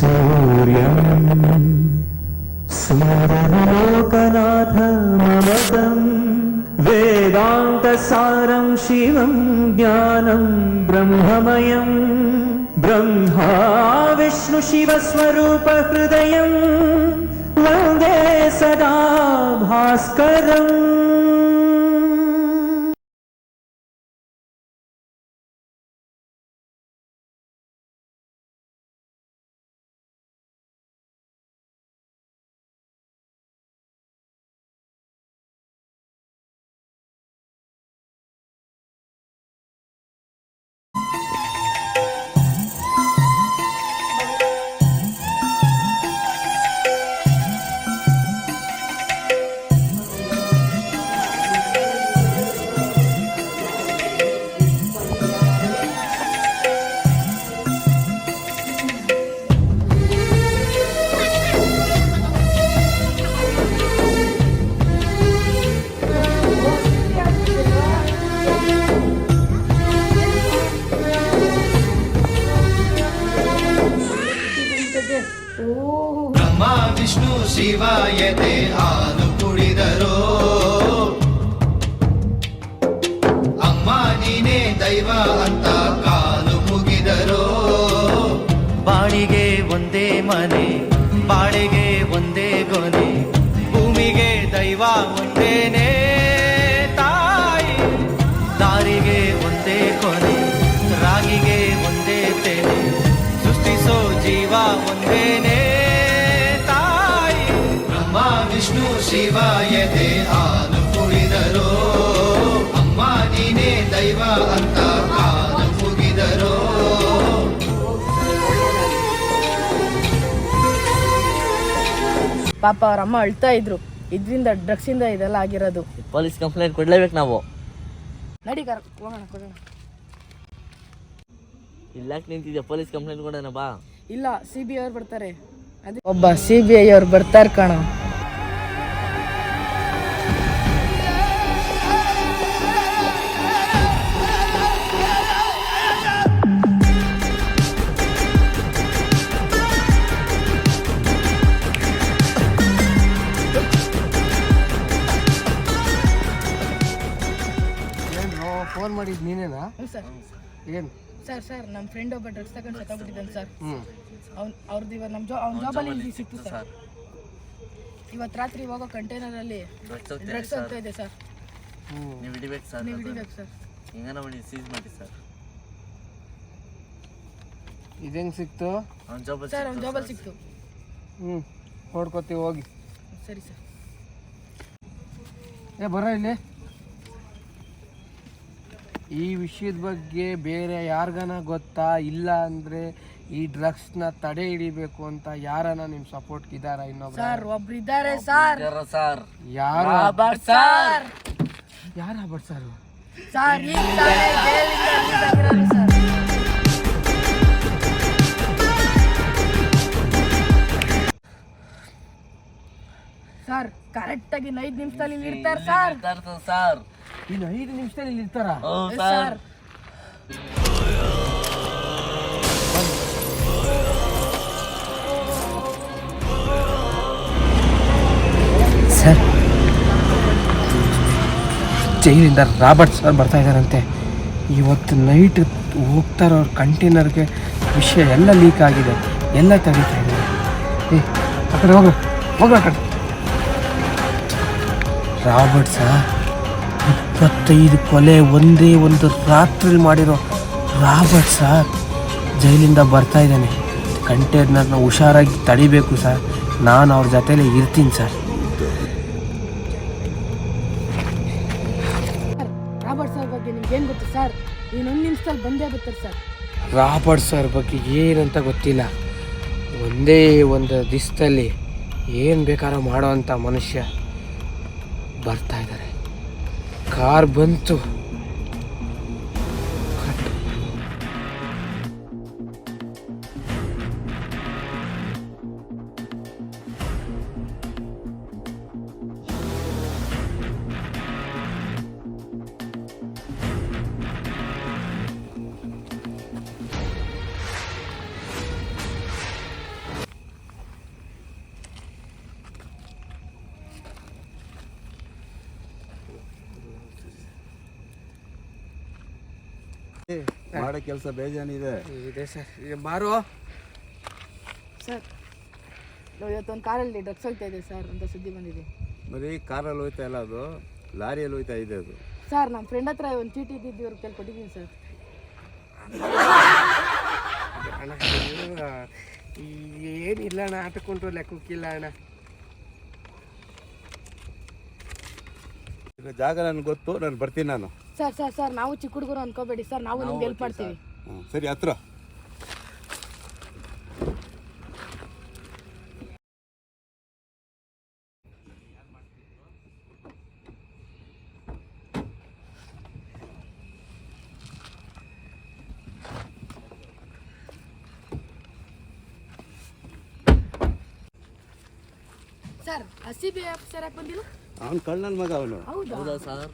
सूर्यं सुरलोकनाथमवतं वेदान्तसारं शिवं ज्ञानं ब्रह्ममयं ब्रह्मा विष्णुशिवस्वरूपहृदयं वन्दे सदा भास्करम्। ಬ್ರಹ್ಮ ವಿಷ್ಣು ಶಿವಾಯತೆ ಹಾಲು ಕುಡಿದರೋ ಅಮ್ಮ ನೀನೇ ದೈವ ಅಂತ ಕಾಲು ಮುಗಿದರೋ ಬಾಳಿಗೆ ಒಂದೇ ಮನೆ ಬಾಳಿಗೆ ಒಂದೇ ಗೊನೆ ಭೂಮಿಗೆ ದೈವ ಒಂದೇನೆ ತಾಯಿ ದಾರಿಗೆ ಒಂದೇ ಕೊನೆ ರಾಗಿಗೆ ಒಂದೇ ತೆನೆ ಸೃಷ್ಟಿಸೋ ಜೀವ ಒಂದೇನೆ ತಾಯಿ ಬ್ರಹ್ಮ ವಿಷ್ಣು ಶಿವಾಯತೆ ಹಾಲು ಕುಡಿದರೋ ಅಮ್ಮ ನೀನೇ ದೈವ ಅಂತ ಕಾಲು ಮುಗಿದರೋ ಪಾಪ ಅವ್ರ ಅಮ್ಮ ಅಳ್ತಾ ಇದ್ರು. ಇದರಿಂದ ಡ್ರಗ್ಸ್ ಇಂದ ಇದೆಲ್ಲ ಆಗಿರೋದು. ಪೊಲೀಸ್ ಕಂಪ್ಲೇಂಟ್ ಕೊಡ್ಲೇಬೇಕು ನಾವು. ನಡಿ ಹೋಗೋಣ ಕೊಡೋಣ. ಇಲ್ಲಾಕ್ ನಿಂತಿದ್ಯಾ? ಪೊಲೀಸ್ ಕಂಪ್ಲೇಂಟ್ ಕೊಡೋಣ ಬಾ. ಇಲ್ಲ, CBI ಅವ್ರು ಬರ್ತಾರೆ. ಅದೇ ಒಬ್ಬ CBI ಅವ್ರು ಬರ್ತಾರೆ ಕಣ. ಫೋನ್ ಮಾಡಿದ್ದು ನೀನೇನಾ? ಸರ್ ಏನು ಸರ್ ನಮ್ಮ ಫ್ರೆಂಡ್ ಒಬ್ಬ ಡ್ರಗ್ಸ್ ತಗೊಂಡು ಸತ್ತೋಗ್ಬಿಟ್ಟಿದ್ದಾನೆ ಸರ್. ಅವ್ರದ್ದು ಇವಾಗ ಅವ್ನ ಜಾಬಲ್ಲಿ ಸಿಕ್ತು ಸರ್. ಇವತ್ತು ರಾತ್ರಿ ಹೋಗೋ ಕಂಟೈನರಲ್ಲಿ ಡ್ರಗ್ಸ್ ಅಂತ ಇದೆ ಸರ್. ನೀವು ಹಿಡಿಬೇಕು ಸರ್. ನೀವು ಹಿಡಿಬೇಕು ಸರ್. ಹೆಂಗನ ಮಾಡಿ ಸೀಸ್ ಮಾಡಿ ಸರ್. ಇದು ಹೆಂಗೆ ಸಿಕ್ತು? ಅವ್ನ ಜಾಬಲ್ಲಿ ಸರ್ ಅವ್ನ ಜಾಬಲ್ಲಿ ಸಿಕ್ತು. ನೋಡ್ಕೊತೀವಿ ಹೋಗಿ. ಸರಿ ಸರ್. ಬರ ಇಲ್ಲಿ. ಈ ವಿಷಯದ ಬಗ್ಗೆ ಬೇರೆ ಯಾರಿಗಾನ ಗೊತ್ತಾ? ಇಲ್ಲ ಅಂದರೆ ಈ ಡ್ರಗ್ಸ್ನ ತಡೆ ಹಿಡಿಬೇಕು ಅಂತ ಯಾರನ ನಿಮ್ಮ ಸಪೋರ್ಟ್ ಇದ್ದಾರ? ಇನ್ನೊಬ್ರು ಸರ್ ಒಬ್ರು ಇದ್ದಾರೆ ಸರ್. ಸರ್ ಯಾರು? ಸರ್ ಯಾರ ಬಡ್ಸಾರು? ಸರ್ ಈಗ ತಾನೇ ಜೈಲಿಂದ ರಿಲೀಸ್ ಆಗಿರೋರು ಸರ್. ಸರ್ ಕರೆಕ್ಟಾಗಿ 5 ನಿಮಿಷದಲ್ಲಿ ಇಲ್ಲಿ ಇರ್ತಾರೆ ಸರ್. ಸರ್ ಇನ್ನು 5 ನಿಮಿಷದಲ್ಲಿ ಇಲ್ಲಿ ಇರ್ತಾರ? ಸರ್ ಸರ್ ಜೈಲಿಂದ ರಾಬರ್ಟ್ ಸರ್ ಬರ್ತಾ ಇದ್ದಾರಂತೆ. ಇವತ್ತು ನೈಟ್ ಹೋಗ್ತಾರೋ ಅವ್ರ ಕಂಟೈನರ್ಗೆ ವಿಷಯ ಎಲ್ಲ ಲೀಕ್ ಆಗಿದೆ, ಎಲ್ಲ ತೆಗಿತಾ ಇದ್ದಾರೆ. ಆ ಕಡೆ ಹೋಗ್ರ ಕಡೆ. ರಾಬರ್ಟ್ ಸರ್ 25 ಕೊಲೆ ಒಂದೇ ಒಂದು ರಾತ್ರಿ ಮಾಡಿರೋ ರಾಬರ್ಟ್ ಸರ್ ಜೈಲಿಂದ ಬರ್ತಾ ಇದ್ದಾನೆ. ಕಂಟೈನರ್ನ ಹುಷಾರಾಗಿ ತಡಿಬೇಕು ಸರ್. ನಾನು ಅವ್ರ ಜೊತೆಲೇ ಇರ್ತೀನಿ ಸರ್. ರಾಬರ್ಟ್ ಸರ್ ಬಗ್ಗೆ ನಿಮ್ಗೆ ಏನು ಗೊತ್ತು ಸರ್? ಇನ್ನೊಂದು ನಿಮಿಷದಲ್ಲಿ ಬಂದೇ ಬರ್ತಾರೆ ಸರ್. ರಾಬರ್ಟ್ ಸರ್ ಬಗ್ಗೆ ಏನಂತ ಗೊತ್ತಿಲ್ಲ. ಒಂದೇ ಒಂದು ದಿವಸದಲ್ಲಿ ಏನು ಬೇಕಾದ್ರೂ ಮಾಡೋ ಅಂಥ ಮನುಷ್ಯ ಬರ್ತಾ ಇದ್ದಾರೆ. ಕಾರ್ ಬಂತು. ಮಾಡೋ ಕೆಲಸ ಬೇಜಾನಿದೆ. ಇದೆ ಸರ್, ಇದು ಬಾರು. ಸರ್ ಇವತ್ತೊಂದು ಕಾರಲ್ಲಿ ಡ್ರಗ್ಸ್ ಹೋಗ್ತಾ ಇದೆ ಸರ್ ಅಂತ ಸುದ್ದಿ ಬಂದಿದೆ. ಬರೀ ಕಾರಲ್ಲಿ ಹೋಯ್ತಾ ಇಲ್ಲ, ಅದು ಲಾರಿಯಲ್ಲಿ ಹೋಯ್ತಾ ಇದೆ ಅದು. ಸರ್ ನಮ್ಮ ಫ್ರೆಂಡ್ ಹತ್ರ ಒಂದು ಚೀಟಿ ಇದ್ದಿದ್ದು ಇವ್ರ ಕೈಲಿ ಕೊಟ್ಟಿದ್ದೀನಿ ಸರ್. ಅಣ್ಣ ಏನಿಲ್ಲ ಅಣ್ಣ, ಆಟಕೊಂಡ್ರು ಲೆಕ್ಕಕ್ಕಿಲ್ಲ ಅಣ್ಣ. ಜಾಗ ನನಗೆ ಗೊತ್ತು, ನಾನು ಬರ್ತೀನಿ ನಾನು. ಸರ್ ಸರ್ ಸರ್ ನಾವು ಚಿಕ್ಕ ಹುಡುಗರು ಅನ್ಕೋಬೇಡಿ ಸರ್, ನಾವು ನಿಮ್ಗೆ ಹೆಲ್ಪ್ ಮಾಡ್ತೀವಿ. ಸರಿ, ಹತ್ರ ಸರ್ CBI ಆಫೀಸರ್ ಯಾಕೆ ಬಂದಿಲ್ಲ? ಅವನು ಕಳ್ಳನ ಮಗ ಅವನು. ಹೌದಾ ಸರ್?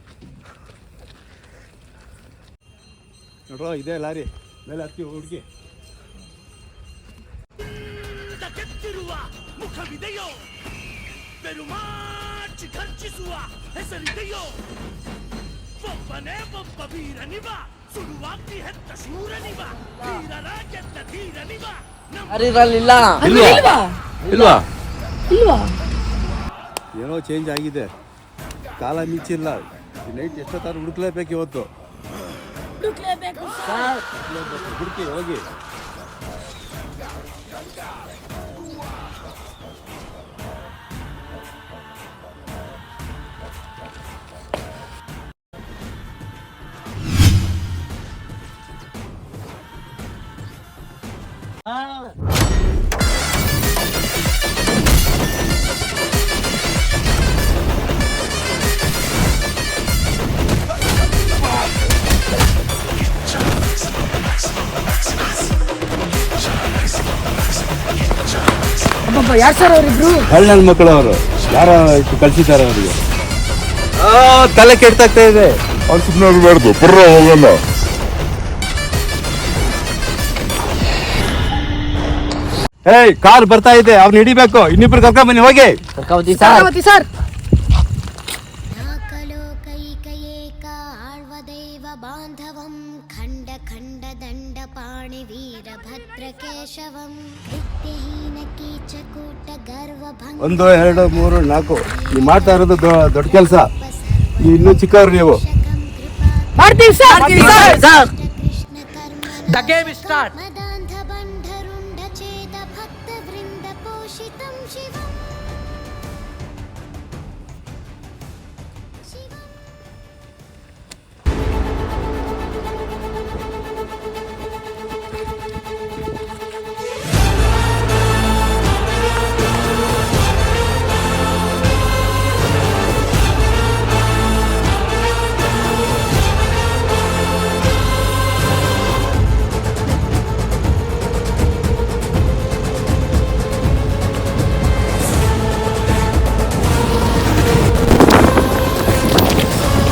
ನೋಡ್ರೋ, ಇದೇ ಲಾರಿ ಮೇಲೆ ಹತ್ತಿ ಹುಡುಗಿ. ಮುಖವಿದೆಯೋ ಬೆರುಮಾಚಿ ಖರ್ಚಿಸುವ ಹೆಸರಿದೆಯೋ ಒಬ್ಬನೇ ಒಬ್ಬ ವೀರನಿವ ಸುಡುವಾಗ್ತಿ ಹೆತ್ತ ಶೂರನಿವ ಧೀರರ ಗೆದ್ದ ಧೀರನಿವ ಅರಿರಲಿಲ್ಲ. ಇಲ್ವಾ ಇಲ್ವಾ? ಇಲ್ವಾ? ಏನೋ ಚೇಂಜ್ ಆಗಿದೆ, ಕಾಲ ಮಿಂಚಿಲ್ಲ. ನೈಟ್ ಎಷ್ಟೊತ್ತಾರು ಹುಡುಕ್ಲೇಬೇಕು ಇವತ್ತು. ಹುಡುಕ್ಲೇಬೇಕು ಹುಡುಕಿ ಹೋಗಿ. ಯಾರು ಸರ್ ಅವರಿಬ್ರು? ಕಳ್ಳನ ಮಕ್ಕಳು ಅವರು, ಯಾರೋ ಕಳ್ಸಿದ್ದಾರೆ ಅವರಿಗೆ. ತಲೆ ಕೆಡ್ತಾಗ್ತಾ ಇದೆ. ಅವ್ರು ಸುಮ್ಮನೆ ಇರಬಾರ್ದು, ಬರ್ರ ಹೋಗಲ್ಲ. ಏಯ್, ಕಾರ್ ಬರ್ತಾ ಇದೆ, ಅವ್ನು ಹಿಡಿಬೇಕು. ಇನ್ನಿಬ್ರು ಕರ್ಕೊಂಡ್ ಬನ್ನಿ, ಹೋಗಿ. ಸರ್ ಸರ್ ನಾಕಲೋಕೈಕಏಕ ಆಳ್ವ ದೈವ ಬಾಂಧವಂ ಖಂಡ ಖಂಡ ದಂಡ ಪಾಣಿ ವೀರಭದ್ರ ಕೇಶವಂ ಕೃತ್ಯಹೀನ ಕೀಚಕೂಟ ಗರ್ವ ಭಂಗ 1 2 3 4 ನೀವು ಮಾಡ್ತಾ ಇರೋದು ದೊಡ್ಡ ಕೆಲಸ. ನೀವು ಇನ್ನೂ ಚಿಕ್ಕವ್ರು ನೀವು. ಮಾಡ್ತೀವಿ ಸರ್. ಕೃಷ್ಣ ಕರ್ಮ The game is start. ಮದಾಂಧ ಬಂಧರುಂಡ ಛೇದ ಭಕ್ತ ವೃಂದ ಪೋಷಿತಂ ಶಿವಂ ಶಿವಂ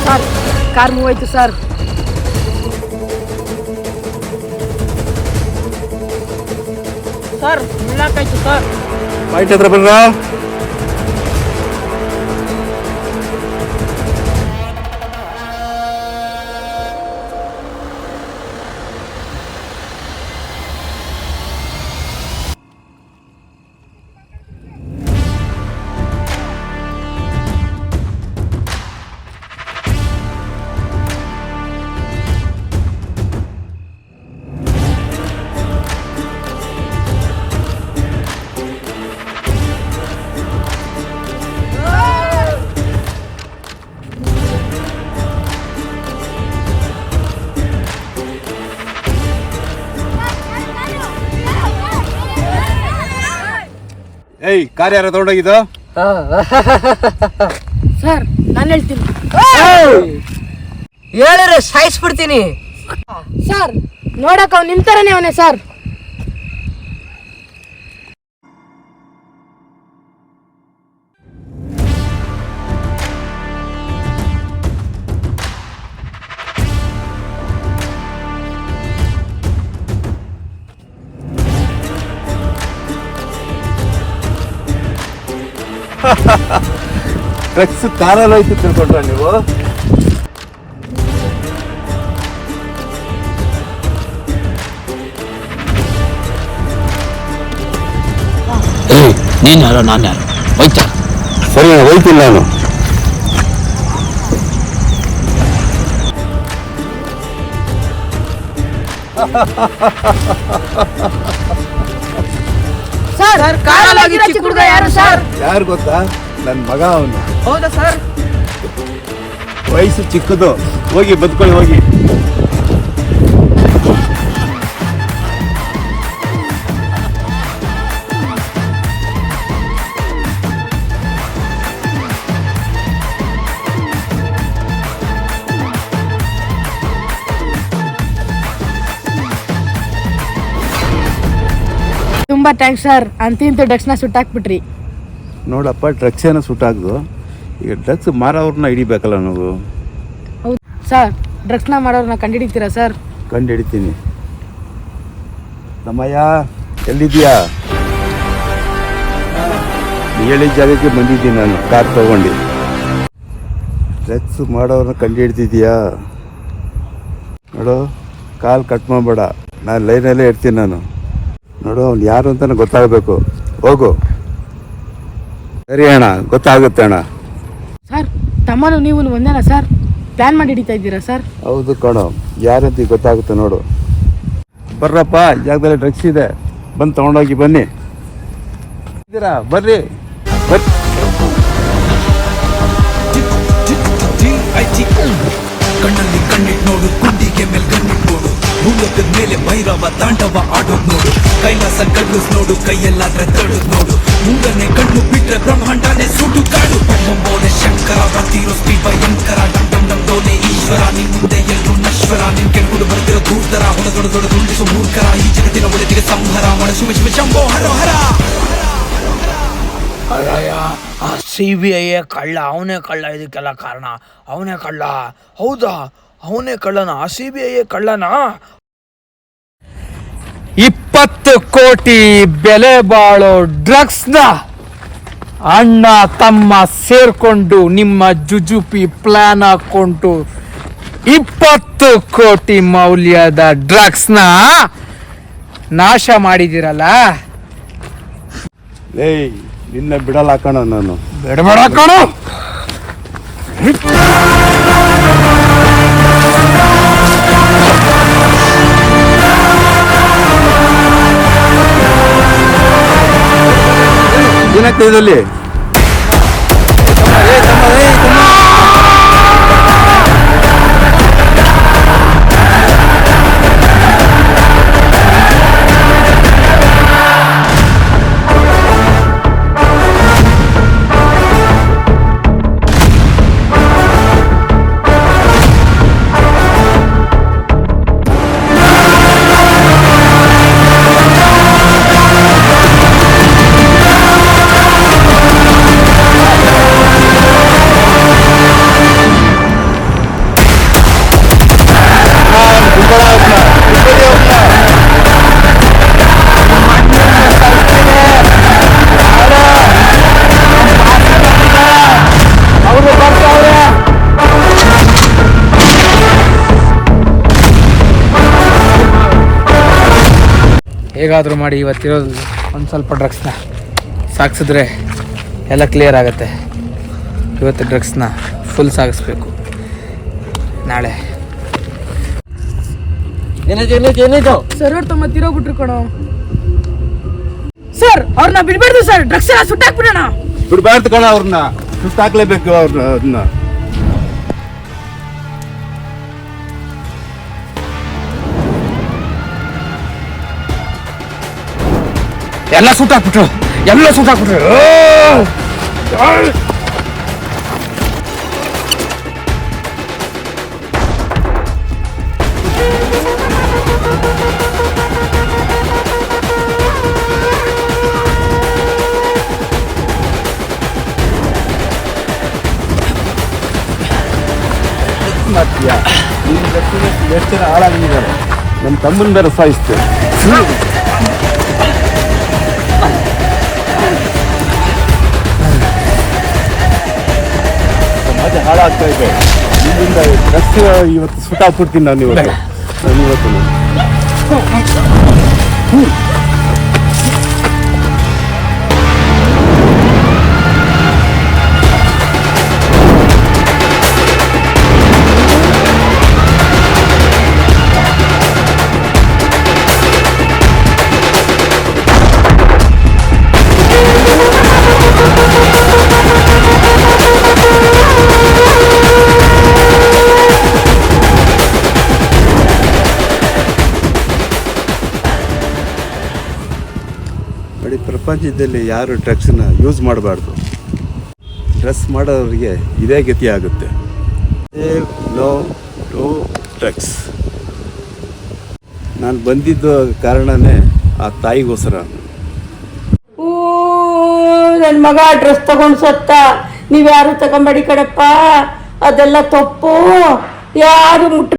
ಸರ್ ಕಾರ್ ಮೂವ್ ಆಯ್ತು ಸರ್. ಸರ್ ಮುಳ್ಳಾಕಾಯ್ತು ಸರ್. ಪಾಯಿಂಟ್ ಹತ್ರ ಬಂದ್ರ. ಏಯ್, ಕಾರ್ ಯಾರ ತಗೊಂಡೋಗಿದ್ದು? ಸರ್ ನಾನು ಹೇಳ್ತೀನಿ ಹೇಳಿದ್ರೆ ಸಾಯಿಸ್ಬಿಡ್ತೀನಿ. ಸರ್. ನೋಡಕ್ ಅವ್ನು ನಿಂತರನೇ ಅವನೇ ಸರ್. ಡ್ರಗ್ಸ್ ಕಾರಲ್ಲಿ ಹೋಯ್ತು ತಿಳ್ಕೊಂಡ್ರ ನೀವು? ನೀನು ಯಾರೋ ನಾನು ಯಾರು ಹೋಯ್ತಾ? ಸರಿ ಹೋಯ್ತಿಲ್ಲ ನಾನು. ಸರ್ ಕಾರಲ್ಲಿ ಚಿಕ್ಕ ಹುಡುಗ ಯಾರು ಸರ್? ಯಾರು ಗೊತ್ತಾ? ನನ್ನ ಮಗ ಅವನು. ಹೌದಾ ಸರ್? ವಯಸ್ಸು ಚಿಕ್ಕದು. ಹೋಗಿ ಬದುಕೊಳ್ಳಿ ಹೋಗಿ. ತುಂಬಾ ಥ್ಯಾಂಕ್ಸ್ ಸರ್. ಅಂತಿಂತ ಡ್ರಗ್ಸ್ನ ಸುಟ್ಟಾಕ್ಬಿಟ್ರಿ. ನೋಡಪ್ಪ, ಡ್ರಗ್ಸ್ ಏನೋ ಸುಟ್ಟಾಗ್ದು. ಈಗ ಡ್ರಗ್ಸ್ ಮಾರೋವ್ರನ್ನ ಹಿಡಿಬೇಕಲ್ಲ ನಾವು. ಹೌದು ಸರ್. ಡ್ರಗ್ಸ್ನ ಮಾಡೋರನ್ನ ಕಂಡುಹಿಡಿತೀರಾ ಸರ್? ಕಂಡು ಹಿಡಿತೀನಿ. ತಮ್ಮಯ್ಯ ಎಲ್ಲಿದ್ದೀಯಾ? ಹೇಳಿದ ಜಾಗಕ್ಕೆ ಬಂದಿದ್ದೀನಿ ನಾನು, ಕಾರ್ ತಗೊಂಡು. ಡ್ರಗ್ಸ್ ಮಾಡೋರನ್ನ ಕಂಡು ಹಿಡ್ತಿದ್ದೀಯಾ? ನೋಡು, ಕಾಲ್ ಕಟ್ ಮಾಡಬೇಡ, ನಾನು ಲೈನಲ್ಲೇ ಇರ್ತೀನಿ ನಾನು. ನೋಡು, ಅವ್ನು ಯಾರು ಅಂತ ಗೊತ್ತಾಗಬೇಕು. ಹೋಗು. ಸರಿ ಅಣ್ಣ, ಗೊತ್ತಾಗುತ್ತೆ ಅಣ್ಣ. ಸರ್ ತಮ್ಮನು ನೀವು ಒಂದೇನಾ ಸರ್? ಪ್ಲಾನ್ ಮಾಡಿ ಹಿಡಿತಾ ಇದ್ದೀರಾ ಸರ್? ಹೌದು ಕಣೋ, ಯಾರಂತ ಗೊತ್ತಾಗುತ್ತೆ ನೋಡು. ಬರ್ರಪ್ಪ, ಜಾಗದಲ್ಲಿ ಡ್ರಗ್ಸ್ ಇದೆ, ಬಂದು ತೊಗೊಂಡೋಗಿ ಬನ್ನಿ. ಇದ್ದೀರಾ? ಬರ್ರಿ ಬರ್ರಿ. ಕಣ್ಣಲ್ಲಿ ಕಣ್ಣಿಟ್ ನೋಡು, ಕುಂಡಿಗೆ ಮೇಲ್ ಕಣ್ಣಿಟ್ ನೋಡು, ಮೂಲಕದ ಮೇಲೆ ಭೈರವ ತಾಂಡವ ಆಡೋದ್ ನೋಡು, ಕೈಲಾಸ ಕಳ್ಳಿಸ್ ನೋಡು, ಕೈಯಲ್ಲಾದ್ರೆ ತಡದ್ ನೋಡು, ಮೂರನೇ ಕಣ್ಣು ಬಿಟ್ರೆ ಬ್ರಹ್ಮಾಂಡನೇ ಸುಡು ಕಾಡು. ಬೊಂಬೋನೆ ಶಂಕರ ಬರ್ತಿರೋ ಸ್ಪೀಡ್ ಭಯಂಕರ, ಡಮ್ ಡಮ್ ಡಮ್ ಡೋಲೆ ಈಶ್ವರ, ನಿನ್ ಮುಂದೆ ಎಲ್ಲರೂ ನಶ್ವರ, ನಿನ್ ಕೆಳಗುಡು ಬರ್ತಿರೋ ದೂರ್ತರ, ಹೊಡೆದೊಡೆದೊಡೆ ದುಂಡಿಸೋ ಮೂರ್ಖರ, ಈ ಜಗತ್ತಿನ ಒಳತಿಗೆ ಸಂಹಾರ ಮಾಡ ಶಿವ ಶಿವ ಶಂಭೋ ಹರ ಹರ. ಅಯ್ಯ, ಆ CBI ಕಳ್ಳ, ಅವನೇ ಕಳ್ಳ, ಇದಕ್ಕೆಲ್ಲ ಕಾರಣ ಅವನೇ ಕಳ್ಳ. ಹೌದಾ, ಅವನೇ ಕಳ್ಳನ? ಆ CBI ಕಳ್ಳನಾ? 20 ಕೋಟಿ ಬೆಲೆ ಬಾಳೋ ಡ್ರಗ್ಸ್ನ ಅಣ್ಣ ತಮ್ಮ ಸೇರ್ಕೊಂಡು ನಿಮ್ಮ ಜುಜುಪಿ ಪ್ಲಾನ್ ಹಾಕೊಂಡು 20 ಕೋಟಿ ಮೌಲ್ಯದ ಡ್ರಗ್ಸ್ನ ನಾಶ ಮಾಡಿದಿರಲ್ಲ. ಏಯ್, ನಿನ್ನ ಬಿಡಲ್ಲ ಕಣ ನಾನು. ಬಿಡಬೇಡ ಕಣ. ಏನಾಗ್ತಾ ಇದರಲ್ಲಿ? ಹೇಗಾದರೂ ಮಾಡಿ ಇವತ್ತಿರೋದು ಒಂದು ಸ್ವಲ್ಪ ಡ್ರಗ್ಸ್ನ ಸಾಗಿಸಿದ್ರೆ ಎಲ್ಲ ಕ್ಲಿಯರ್ ಆಗುತ್ತೆ. ಇವತ್ತು ಡ್ರಗ್ಸ್ನ ಫುಲ್ ಸಾಗಿಸ್ಬೇಕು. ನಾಳೆ ಸರ್ ಅವ್ರು ತಮ್ಮ ತಿರೋಗ್ಬಿಟ್ರು ಕಣೋ. ಸರ್ ಅವ್ರನ್ನ ಬಿಡ್ಬಾರ್ದು ಸರ್, ಡ್ರಗ್ಸ್ ಎಲ್ಲ ಸುಟ್ಟಾಕ್ಬಿಡೋಣ. ಬಿಡ್ಬಾರ್ದು ಕಣ, ಅವ್ರನ್ನ ಸುತ್ತಾಕ್ಲೇಬೇಕು ಅವ್ರನ್ನ. ಎಲ್ಲ ಸುಟ್ಟಾಕ್ಬಿಟ್ರು. ಎಷ್ಟು ಜನ ಹಾಳಾಗಿದ್ದಾರೆ. ನಮ್ಮ ತಮ್ಮನ ಬೇರೆ ಸಾಯಿಸ್ತೆ. ಸಮಾಜ ಹಾಳಾಗ್ತಾ ಇದೆ. ಇಲ್ಲಿಂದ ಡ್ರಗ್ಸ್ ಇವತ್ತು ಸುಟ್ಟಾಕ್ಬಿಡ್ತೀನಿ ನಾನು ಇವತ್ತು. ಪ್ರಪಂಚದಲ್ಲಿ ಯಾರು ಡ್ರಗ್ಸನ್ನ ಯೂಸ್ ಮಾಡಬಾರ್ದು. ಡ್ರಗ್ಸ್ ಮಾಡೋರಿಗೆ ಇದೇ ಗತಿ ಆಗುತ್ತೆ. No to drugs. ನಾನು ಬಂದಿದ್ದ ಕಾರಣನೇ ಆ ತಾಯಿಗೋಸ್ಕರ. ನನ್ನ ಮಗ ಡ್ರೆಸ್ ತಗೊಂಡು ಸತ್ತ, ನೀವ್ಯಾರು ತಗೊಂಬೇಡಿ ಕಡಪ್ಪ, ಅದೆಲ್ಲ ತಪ್ಪು, ಯಾರು ಮುಟ್ಟ